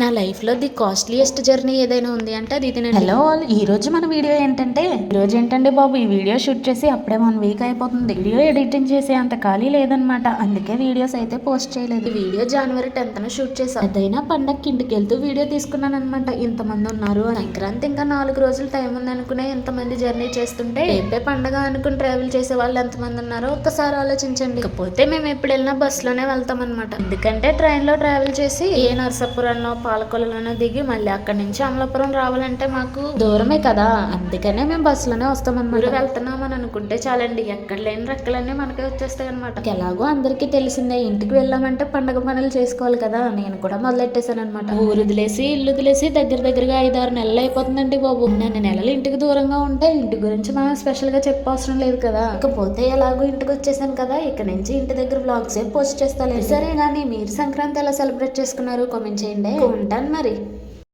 నా లైఫ్లో the costliest journey ఏదైనా ఉంది అంటే అది ఇదేనండి. హలో ఆల్, ఈ రోజు మన వీడియో ఏంటంటే బాబు, ఈ వీడియో షూట్ చేసి అప్పుడే 1 వీక్ అయిపోతుంది. వీడియో ఎడిటింగ్ చేసే అంత ఖాళీ లేదనమాట. అందుకే వీడియోస్ అయితే పోస్ట్ చేయలేదు. ఈ వీడియో జనవరి 10th షూట్ చేసా. అదైనా పండక్కి ఇంటికి వెళ్తూ వీడియో తీసుకున్నాను అనమాట. ఇంతమంది ఉన్నారు అని. సంక్రాంతి ఇంకా 4 రోజులు టైం ఉంది అనుకునే ఎంతమంది జర్నీ చేస్తుంటే రేపే పండగ అనుకుని ట్రావెల్ చేసే వాళ్ళు ఎంతమంది ఉన్నారో ఒక్కసారి ఆలోచించండి. ఇకపోతే మేము ఎప్పుడు వెళ్ళినా బస్సులోనే వెళ్తాం అనమాట. ఎందుకంటే ట్రైన్లో ట్రావెల్ చేసి ఏ నర్సాపురంలో పాలకొల్లులోనే దిగి మళ్ళీ అక్కడి నుంచి అమలాపురం రావాలంటే మాకు దూరమే కదా. అందుకనే మేము బస్సులోనే వస్తామన్నమాట. ఊరు వెళ్తున్నామని అనుకుంటే చాలండి, ఎక్కడ లేని రెక్కలన్నీ మనకే వచ్చేస్తాయి అనమాట. ఎలాగో అందరికీ తెలిసిందే, ఇంటికి వెళ్ళామంటే పండగ పనులు చేసుకోవాలి కదా. నేను కూడా మొదలెట్టేశాను అనమాట. ఊరు వదిలేసి ఇల్లు వదిలేసి దగ్గరగా 5-6 నెలలు అయిపోతుందండి బాబు. 2 నెలలు ఇంటికి దూరంగా ఉంటే ఇంటి గురించి మనం స్పెషల్ గా చెప్పవసరం లేదు కదా. ఇకపోతే ఎలాగో ఇంటికి వచ్చేసాను కదా, ఇక్కడ నుంచి ఇంటి దగ్గర బ్లాగ్స్ పోస్ట్ చేస్తాను. సరే కానీ మీరు సంక్రాంతి ఎలా సెలబ్రేట్ చేసుకున్నారు కామెంట్ చేయండి. ఉంటాను మరి.